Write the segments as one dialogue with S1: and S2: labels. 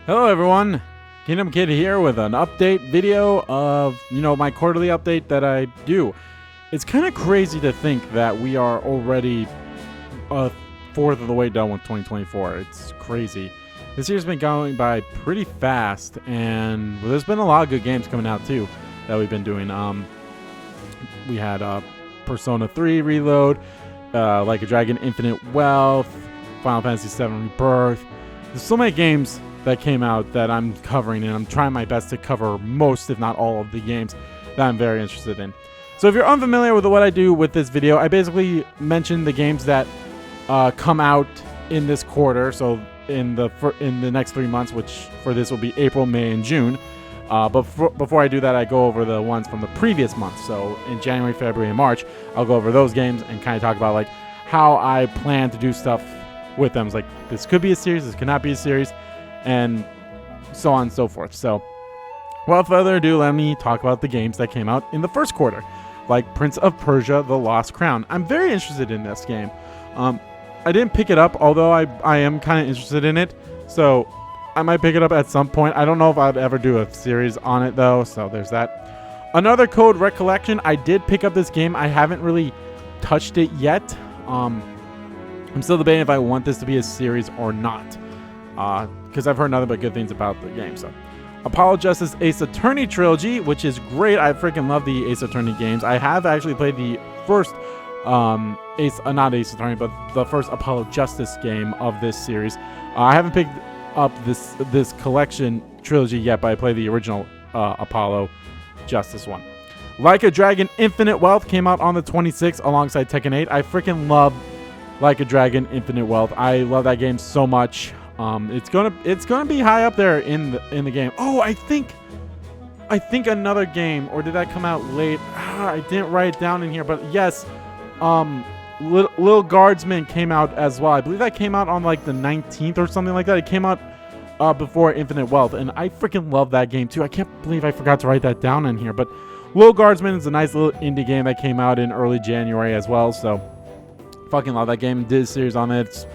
S1: Hello everyone, Kingdom Kid here with an update video of, my quarterly update that I do. It's kind of crazy to think that we are already a fourth of the way done with 2024. It's crazy. This year's been going by pretty fast, and there's been a lot of good games coming out too that we've been doing. We had Persona 3 Reload, Like a Dragon Infinite Wealth, Final Fantasy 7 Rebirth. There's so many games that came out that I'm covering, and I'm trying my best to cover most, if not all, of the games that I'm very interested in. So if you're unfamiliar with what I do with this video, I basically mention the games that come out in this quarter, so in the next 3 months, which for this will be April, May, and June. But before I do that, I go over the ones from the previous month. So in January, February, and March, I'll go over those games and kind of talk about like how I plan to do stuff with them. It's like, this could be a series, this could not be a series, and so on and so forth. So without further ado, let me talk about the games that came out in the first quarter, like Prince of Persia: The Lost Crown. I'm very interested in this game. I didn't pick it up, although I am kind of interested in it, so I might pick it up at some point. I don't know if I'd ever do a series on it though, so there's that. Another Code Recollection. I did pick up this game. I haven't really touched it yet. I'm still debating if I want this to be a series or not, because I've heard nothing but good things about the game. So Apollo Justice Ace Attorney Trilogy, which is great. I freaking love the Ace Attorney games. I have actually played the first not Ace Attorney, but the first Apollo Justice game of this series. I haven't picked up this collection trilogy yet, but I played the original Apollo Justice one. Like a Dragon Infinite Wealth came out on the 26th alongside Tekken 8. I freaking love Like a Dragon Infinite Wealth. I love that game so much. It's gonna be high up there in the game. Oh, I think another game, or did that come out late? I didn't write it down in here, but yes, Little Guardsman came out as well. I believe that came out on like the 19th or something like that. It came out before Infinite Wealth, and I freaking love that game too. I can't believe I forgot to write that down in here, but Little Guardsman is a nice little indie game that came out in early January as well, so fucking love that game. Did a series on it. It's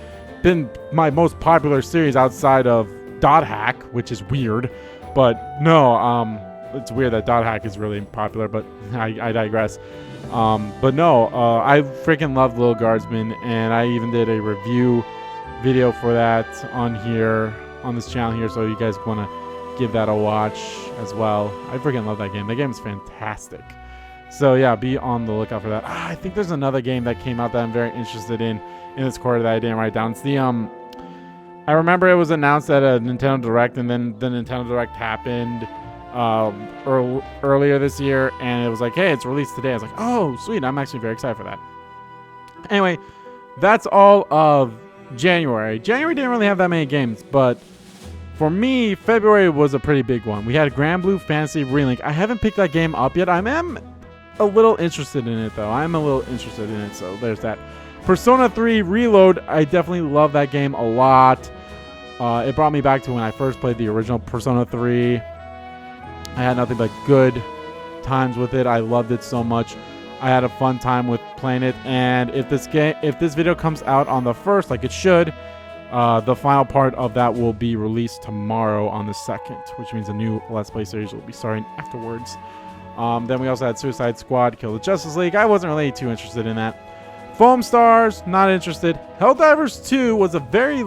S1: been my most popular series outside of Dot Hack, which is weird, but no, it's weird that Dot Hack is really popular, but I digress. But no, I freaking love Little Guardsman, and I even did a review video for that on this channel here, so you guys want to give that a watch as well. I freaking love that game. That game is fantastic. So yeah, be on the lookout for that. I think there's another game that came out that I'm very interested in this quarter that I didn't write down. It's the I remember it was announced at a Nintendo Direct, and then the Nintendo Direct happened earlier this year, and it was like, hey, it's released today. I was like, oh sweet, I'm actually very excited for that. Anyway, that's all of January. January didn't really have that many games, but for me, February was a pretty big one. We had Grand Blue Fantasy Relink. I haven't picked that game up yet. I am a little interested in it though. I'm a little interested in it, so there's that. Persona 3 Reload. I definitely love that game a lot. It brought me back to when I first played the original Persona 3. I had nothing but good times with it. I loved it so much. I had a fun time with playing it. And if this video comes out on the 1st, like it should, the final part of that will be released tomorrow on the 2nd, which means a new Let's Play series will be starting afterwards. Then we also had Suicide Squad, Kill the Justice League. I wasn't really too interested in that. Foam Stars, not interested. Helldivers 2 was a very,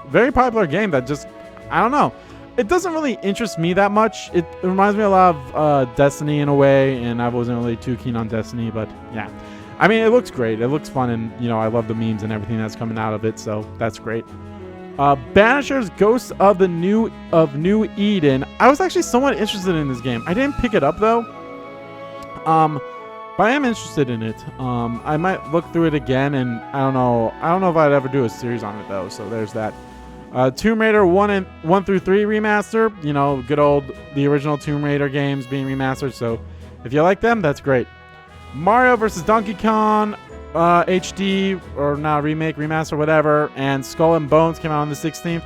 S1: very popular game that just, I don't know. It doesn't really interest me that much. It reminds me a lot of Destiny in a way, and I wasn't really too keen on Destiny, but yeah. I mean, it looks great. It looks fun, and, I love the memes and everything that's coming out of it, so that's great. Banishers Ghosts of New Eden. I was actually somewhat interested in this game. I didn't pick it up, though. But I am interested in it. I might look through it again, and I don't know if I'd ever do a series on it, though, so there's that. Tomb Raider 1 through 3 remaster. Good old, the original Tomb Raider games being remastered. So if you like them, that's great. Mario vs. Donkey Kong HD, or now remake, remaster, whatever. And Skull and Bones came out on the 16th.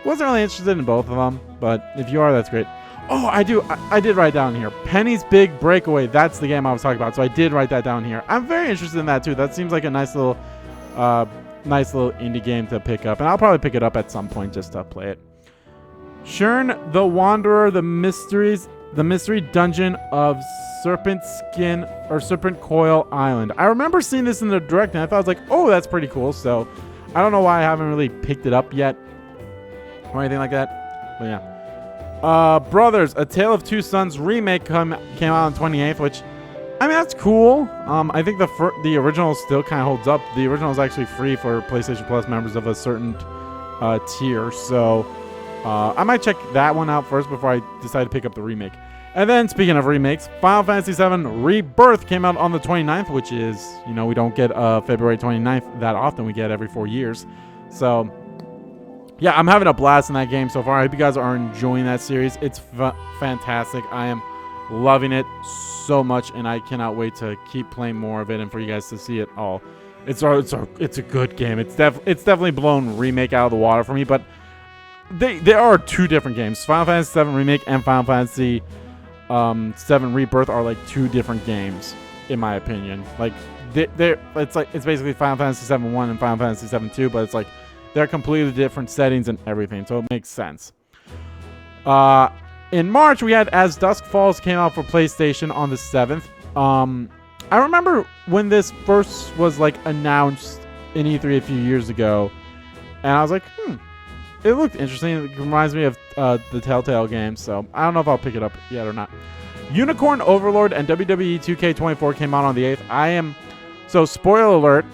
S1: Wasn't really interested in both of them, but if you are, that's great. Oh, I did write down here. Penny's Big Breakaway. That's the game I was talking about. So I did write that down here. I'm very interested in that too. That seems like a nice little indie game to pick up, and I'll probably pick it up at some point just to play it. Shern the Wanderer, the mystery dungeon of Serpent Coil Island. I remember seeing this in the direct and I thought I was like, oh, that's pretty cool. So I don't know why I haven't really picked it up yet or anything like that. But yeah. Brothers, A Tale of Two Sons remake came out on 28th, which, I mean, that's cool. I think the original still kind of holds up. The original is actually free for PlayStation Plus members of a certain tier. So I might check that one out first before I decide to pick up the remake. And then, speaking of remakes, Final Fantasy VII Rebirth came out on the 29th, which is, you know, we don't get February 29th that often. We get every 4 years. So, yeah, I'm having a blast in that game so far. I hope you guys are enjoying that series. It's fantastic. I am loving it so much, and I cannot wait to keep playing more of it and for you guys to see it all. It's a good game. It's definitely blown remake out of the water for me, but there are two different games. Final Fantasy VII Remake and Final Fantasy VII Rebirth are like two different games, in my opinion. Like it's basically Final Fantasy VII 1 and Final Fantasy VII 2, but it's like they're completely different settings and everything, so it makes sense. In March, we had As Dusk Falls came out for PlayStation on the 7th. I remember when this first was like announced in E3 a few years ago, and I was like, it looked interesting. It reminds me of the Telltale games, so I don't know if I'll pick it up yet or not. Unicorn Overlord and WWE 2K24 came out on the 8th. So spoiler alert,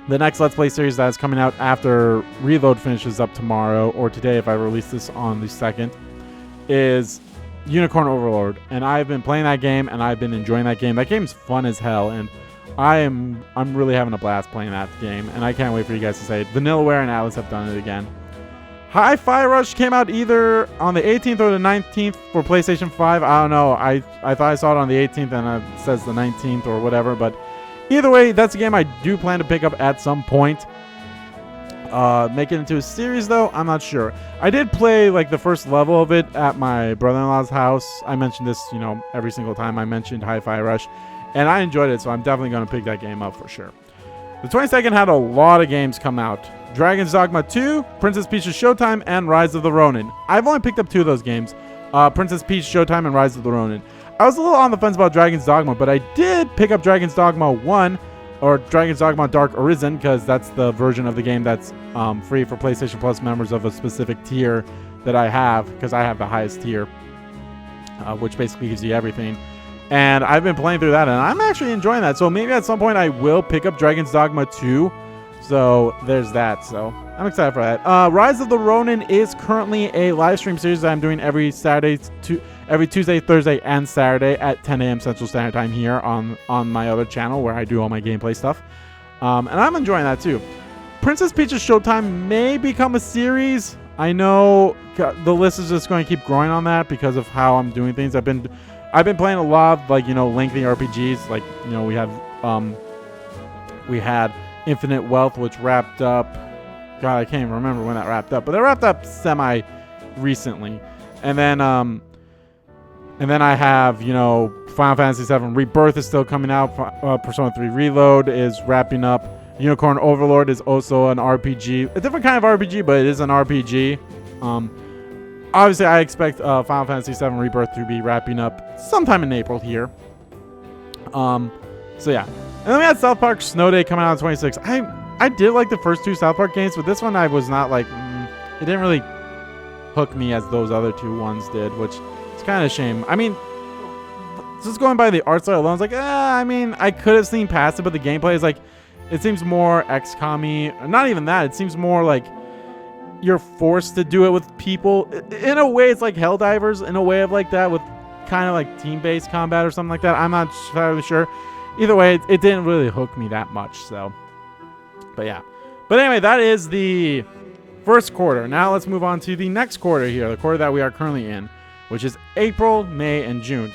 S1: the next Let's Play series that is coming out after Reload finishes up tomorrow, or today if I release this on the 2nd, is Unicorn Overlord. And I've been playing that game, and I've been enjoying that game. That game's fun as hell, and I'm really having a blast playing that game, and I can't wait for you guys to say it. Vanillaware and Atlas have done it again. Hi-Fi Rush came out either on the 18th or the 19th for PlayStation 5. I don't know. I thought I saw it on the 18th and it says the 19th or whatever. But either way, that's a game I do plan to pick up at some point. Make it into a series, though, I'm not sure. I did play like the first level of it at my brother-in-law's house. I mentioned this, you know, every single time I mentioned Hi-Fi Rush. And I enjoyed it, so I'm definitely going to pick that game up for sure. The 22nd had a lot of games come out. Dragon's Dogma 2, Princess Peach's Showtime, and Rise of the Ronin. I've only picked up 2 of those games, Princess Peach Showtime and Rise of the Ronin. I was a little on the fence about Dragon's Dogma, but I did pick up Dragon's Dogma 1, or Dragon's Dogma Dark Arisen, because that's the version of the game that's free for PlayStation Plus members of a specific tier that I have, because I have the highest tier, which basically gives you everything. And I've been playing through that, and I'm actually enjoying that. So maybe at some point I will pick up Dragon's Dogma 2. So there's that. So I'm excited for that. Rise of the Ronin is currently a live stream series that I'm doing every Tuesday, Thursday, and Saturday at 10 a.m. Central Standard Time here on my other channel where I do all my gameplay stuff. And I'm enjoying that too. Princess Peach's Showtime may become a series. I know the list is just going to keep growing on that because of how I'm doing things. I've been playing a lot of, like, you know, lengthy RPGs. Like, you know, we had Infinite Wealth, which wrapped up. God, I can't even remember when that wrapped up, but it wrapped up semi recently. And then I have, you know, Final Fantasy VII Rebirth is still coming out. Persona 3 Reload is wrapping up. Unicorn Overlord is also an RPG, a different kind of RPG, but it is an RPG. Obviously, I expect Final Fantasy VII Rebirth to be wrapping up sometime in April here. So yeah. And then we had South Park Snow Day coming out on 26. I did like the first 2 South Park games, but this one I was not like, it didn't really hook me as those other 2 ones did, which is kind of a shame. I mean, just going by the art style alone, I was like, I mean, I could have seen past it, but the gameplay is like, it seems more XCOM-y. Not even that. It seems more like you're forced to do it with people. In a way, it's like Helldivers, in a way of like that, with kind of like team-based combat or something like that. I'm not entirely sure. Either way, it didn't really hook me that much, so. But yeah. But anyway, that is the first quarter. Now let's move on to the next quarter here, the quarter that we are currently in, which is April, May, and June.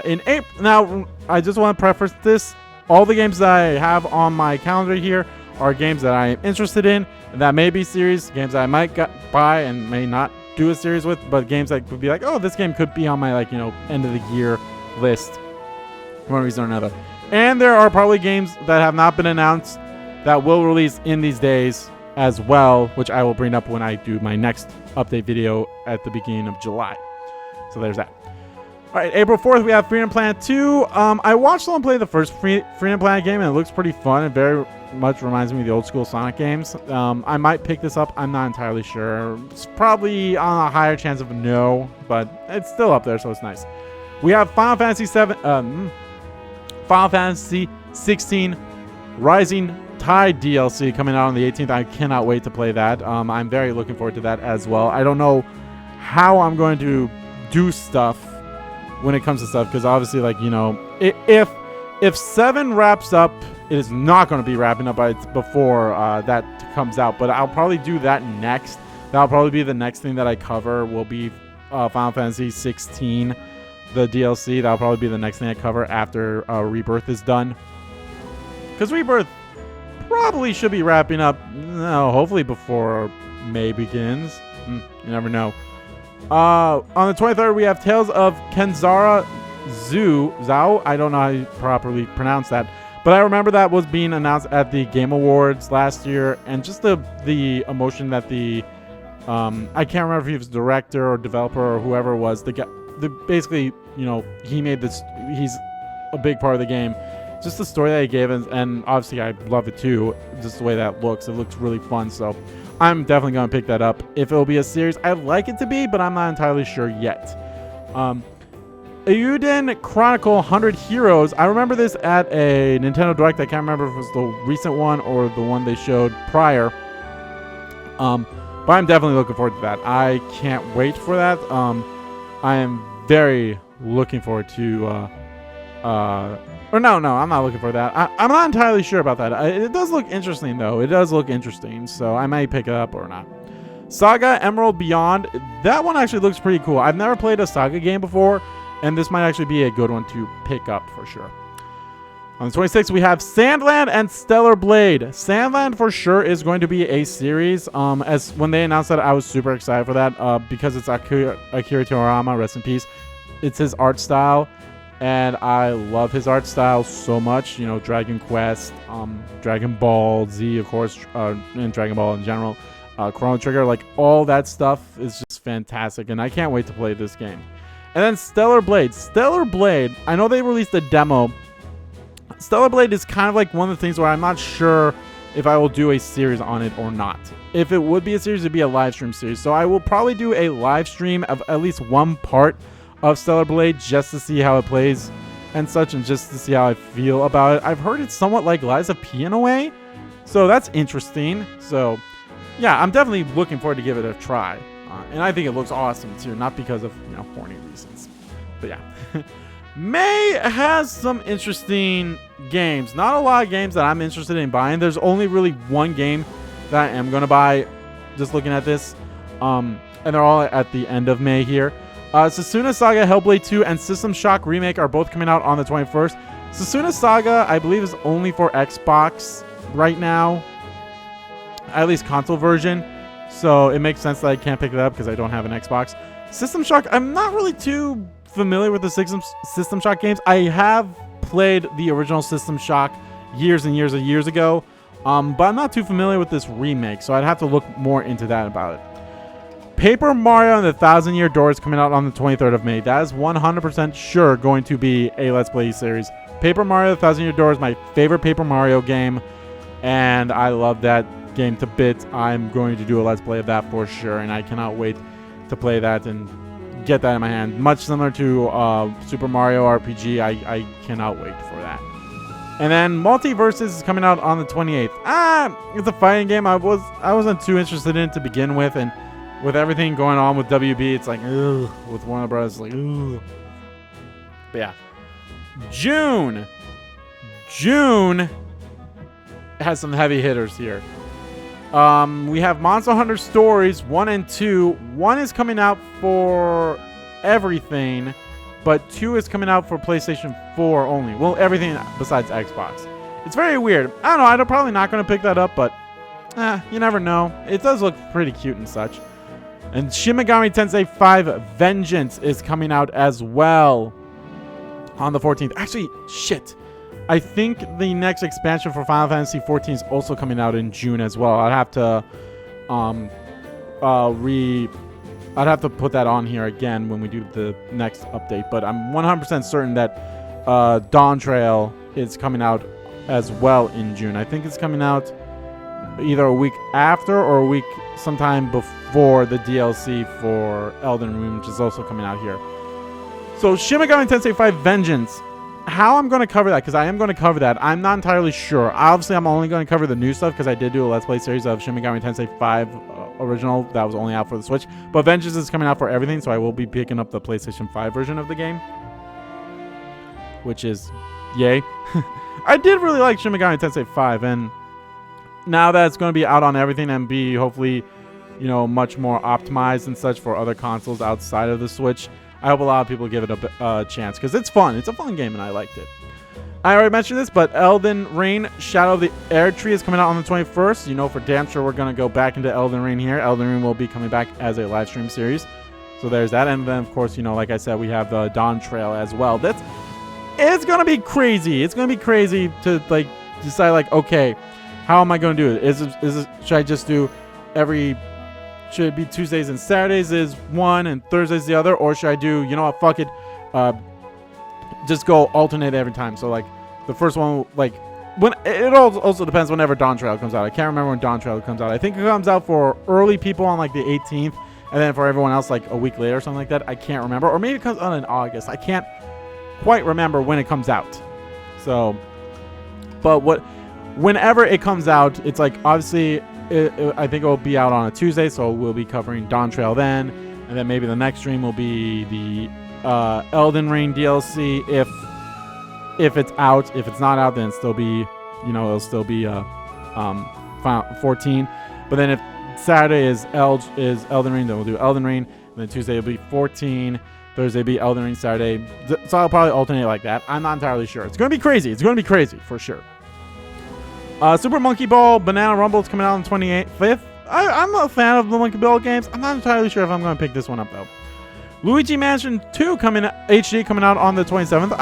S1: In April, now I just want to preface this. All the games that I have on my calendar here are games that I am interested in, and that may be series, games that I might buy and may not do a series with, but games that would be like, oh, this game could be on my, like, you know, end of the year list for one reason or another. And there are probably games that have not been announced that will release in these days as well, which I will bring up when I do my next update video at the beginning of July. So there's that. All right, April 4th, we have Freedom Planet 2. I watched someone play the first Freedom Planet game, and it looks pretty fun. It very much reminds me of the old school Sonic games. I might pick this up. I'm not entirely sure. It's probably on a higher chance of no, but it's still up there, so it's nice. We have Final Fantasy 16 Rising Tide DLC coming out on the 18th. I cannot wait to play that. I'm very looking forward to that as well. I don't know how I'm going to do stuff when it comes to stuff, because obviously, like, you know, if 7 wraps up, it is not going to be wrapping up before that comes out, but I'll probably do that next. That'll probably be the next thing that I cover, will be Final Fantasy 16, the DLC. That'll probably be the next thing I cover after Rebirth is done, because Rebirth probably should be wrapping up, hopefully before May begins. You never know. On the 23rd, we have Tales of Kenzara Zhao. I don't know how you properly pronounce that, but I remember that was being announced at the Game Awards last year, and just the emotion that the I can't remember if he was director or developer or whoever it was. Basically, you know, he made this. He's a big part of the game. Just the story that he gave, and obviously I love it too. Just the way that looks. It looks really fun. So I'm definitely going to pick that up. If it'll be a series, I'd like it to be, but I'm not entirely sure yet. Eiyuden Chronicle 100 Heroes. I remember this at a Nintendo Direct. I can't remember if it was the recent one or the one they showed prior. But I'm definitely looking forward to that. I can't wait for that. I am very looking forward to... Or no, I'm not looking for that. I'm not entirely sure about that. It does look interesting, though. It does look interesting, so I might pick it up or not. Saga Emerald Beyond. That one actually looks pretty cool. I've never played a Saga game before, and this might actually be a good one to pick up for sure. On the 26th, we have Sandland and Stellar Blade. Sandland for sure is going to be a series. As when they announced that, I was super excited for that because it's Akira Toriyama, rest in peace. It's his art style. And I love his art style so much. You know, Dragon Quest, Dragon Ball Z, of course, and Dragon Ball in general. Chrono Trigger, like all that stuff is just fantastic. And I can't wait to play this game. And then Stellar Blade. Stellar Blade, I know they released a demo. Stellar Blade is kind of like one of the things where I'm not sure if I will do a series on it or not. If it would be a series, it'd be a live stream series. So I will probably do a live stream of at least one part of Stellar Blade just to see how it plays and such, and just to see how I feel about it. I've heard it's somewhat like Lies of P in a way, so that's interesting. So yeah, I'm definitely looking forward to give it a try, and I think it looks awesome too, not because of, you know, horny reasons, but yeah. May has some interesting games. Not a lot of games that I'm interested in buying. There's only really one game that I am going to buy just looking at this, and they're all at the end of May here. Setsuna Saga Hellblade 2 and System Shock Remake are both coming out on the 21st. Setsuna Saga, I believe, is only for Xbox right now, at least console version. So it makes sense that I can't pick it up because I don't have an Xbox. System Shock, I'm not really too familiar with the System Shock games. I have played the original System Shock years and years and years ago, but I'm not too familiar with this remake, so I'd have to look more into that about it. Paper Mario and the Thousand Year Door is coming out on the 23rd of May. That is 100% sure going to be a Let's Play series. Paper Mario the Thousand Year Door is my favorite Paper Mario game, and I love that game to bits. I'm going to do a Let's Play of that for sure, and I cannot wait to play that and get that in my hand. Much similar to Super Mario RPG, I cannot wait for that. And then Multiverses is coming out on the 28th. It's a fighting game. I wasn't too interested in it to begin with, and with everything going on with WB, it's like, ugh. With Warner Bros., like, ugh. But yeah. June has some heavy hitters here. We have Monster Hunter Stories 1 and 2. 1 is coming out for everything, but 2 is coming out for PlayStation 4 only. Well, everything besides Xbox. It's very weird. I don't know. I'm probably not going to pick that up, but you never know. It does look pretty cute and such. And Shin Megami Tensei 5 Vengeance is coming out as well on the 14th. Actually, shit. I think the next expansion for Final Fantasy XIV is also coming out in June as well. I'd have to I'd have to put that on here again when we do the next update, but I'm 100% certain that Dawn Trail is coming out as well in June. I think it's coming out either a week after or a week sometime before the DLC for Elden Ring, which is also coming out here. So Shin Megami Tensei 5 Vengeance. How I'm going to cover that, because I am going to cover that, I'm not entirely sure. Obviously, I'm only going to cover the new stuff, because I did do a Let's Play series of Shin Megami Tensei 5 original that was only out for the Switch. But Vengeance is coming out for everything, so I will be picking up the PlayStation 5 version of the game, which is yay. I did really like Shin Megami Tensei 5, and now that it's going to be out on everything and be hopefully, you know, much more optimized and such for other consoles outside of the Switch, I hope a lot of people give it a chance, because it's fun. It's a fun game, and I liked it. I already mentioned this, but Elden Ring Shadow of the Erdtree is coming out on the 21st. You know for damn sure we're going to go back into Elden Ring here. Elden Ring will be coming back as a live stream series. So there's that. And then, of course, you know, like I said, we have the Dawn Trail as well. It's going to be crazy. It's going to be crazy to, like, decide, like, okay, how am I going to do it? Should I just do should it be Tuesdays and Saturdays is one and Thursdays the other? Or should I do, you know what, fuck it, just go alternate every time? So, like, the first one, like, when it also depends whenever Dawn Trail comes out. I can't remember when Dawn Trail comes out. I think it comes out for early people on, like, the 18th. And then for everyone else, like, a week later or something like that. I can't remember. Or maybe it comes out in August. I can't quite remember when it comes out. So, but whenever it comes out, it's like, obviously, I think it will be out on a Tuesday, so we'll be covering Dawn Trail then, and then maybe the next stream will be the Elden Ring DLC if it's out. If it's not out, then it'll still be 14. But then if Saturday is Elden Ring, then we'll do Elden Ring, and then Tuesday will be 14. Thursday will be Elden Ring, Saturday. So I'll probably alternate like that. I'm not entirely sure. It's gonna be crazy. It's gonna be crazy for sure. Super Monkey Ball Banana Rumble is coming out on the 25th. I'm a fan of the Monkey Ball games. I'm not entirely sure if I'm going to pick this one up, though. Luigi Mansion 2 HD coming out on the 27th.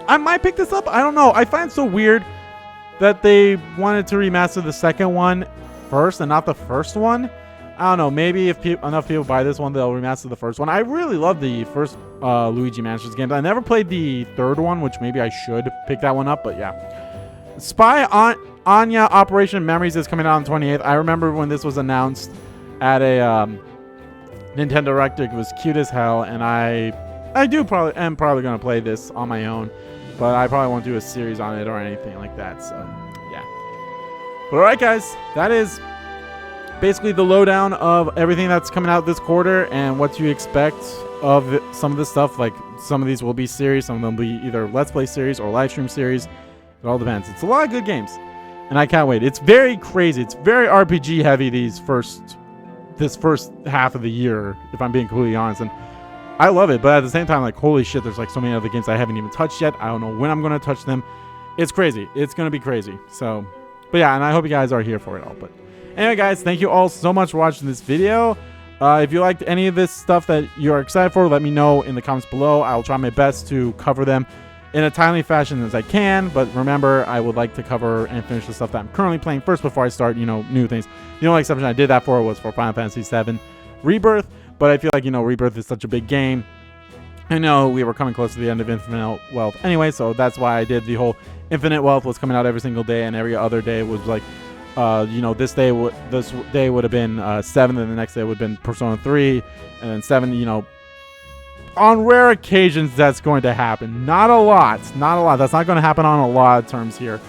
S1: I might pick this up. I don't know. I find it so weird that they wanted to remaster the second one first and not the first one. I don't know. Maybe if enough people buy this one, they'll remaster the first one. I really love the first Luigi Mansion games. I never played the third one, which maybe I should pick that one up, but yeah. Spy Anya Operation Memories is coming out on the 28th. I remember when this was announced at a Nintendo Direct. It was cute as hell, and I am probably going to play this on my own, but I probably won't do a series on it or anything like that. So, yeah. But alright, guys, that is basically the lowdown of everything that's coming out this quarter and what you expect of some of this stuff. Like, some of these will be series, some of them will be either Let's Play series or live stream series. It all depends. It's a lot of good games, and I can't wait. It's very crazy. It's very RPG heavy this first half of the year, if I'm being completely honest. And I love it, but at the same time, like, holy shit, there's like so many other games I haven't even touched yet. I don't know when I'm going to touch them. It's crazy. It's going to be crazy. So, but yeah, and I hope you guys are here for it all. But anyway, guys, thank you all so much for watching this video. If you liked any of this stuff that you're excited for, let me know in the comments below. I'll try my best to cover them in a timely fashion as I can, but remember, I would like to cover and finish the stuff that I'm currently playing first before I start, new things. The only exception I did that for was for Final Fantasy VII Rebirth, but I feel like, Rebirth is such a big game. I know we were coming close to the end of Infinite Wealth anyway, so that's why I did the whole Infinite Wealth was coming out every single day, and every other day was like, this day would have been 7, and the next day would have been Persona 3, and then 7, on rare occasions, that's going to happen. Not a lot. That's not going to happen on a lot of terms here.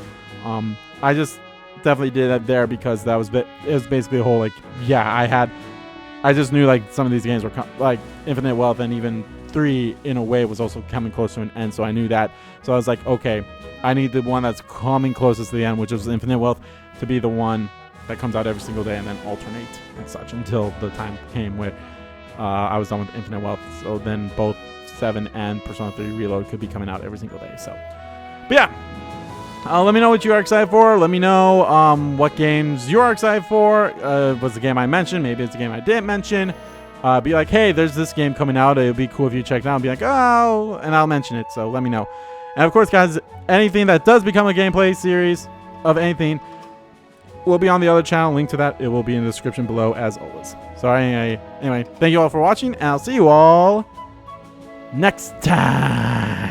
S1: I just definitely did that there because it was basically a whole, like, yeah, I just knew, like, some of these games were, like, Infinite Wealth and even 3, in a way, was also coming close to an end, so I knew that. So I was like, okay, I need the one that's coming closest to the end, which is Infinite Wealth, to be the one that comes out every single day and then alternate and such until the time came where I was done with Infinite Wealth, so then both 7 and Persona 3 Reload could be coming out every single day. So, but yeah, let me know what you are excited for. Let me know what games you are excited for. Was the game I mentioned? Maybe it's a game I didn't mention. Be like, hey, there's this game coming out. It would be cool if you checked it out. And be like, oh, and I'll mention it. So let me know. And of course, guys, anything that does become a gameplay series of anything will be on the other channel. Link to that, it will be in the description below as always. So anyway, thank you all for watching, and I'll see you all next time.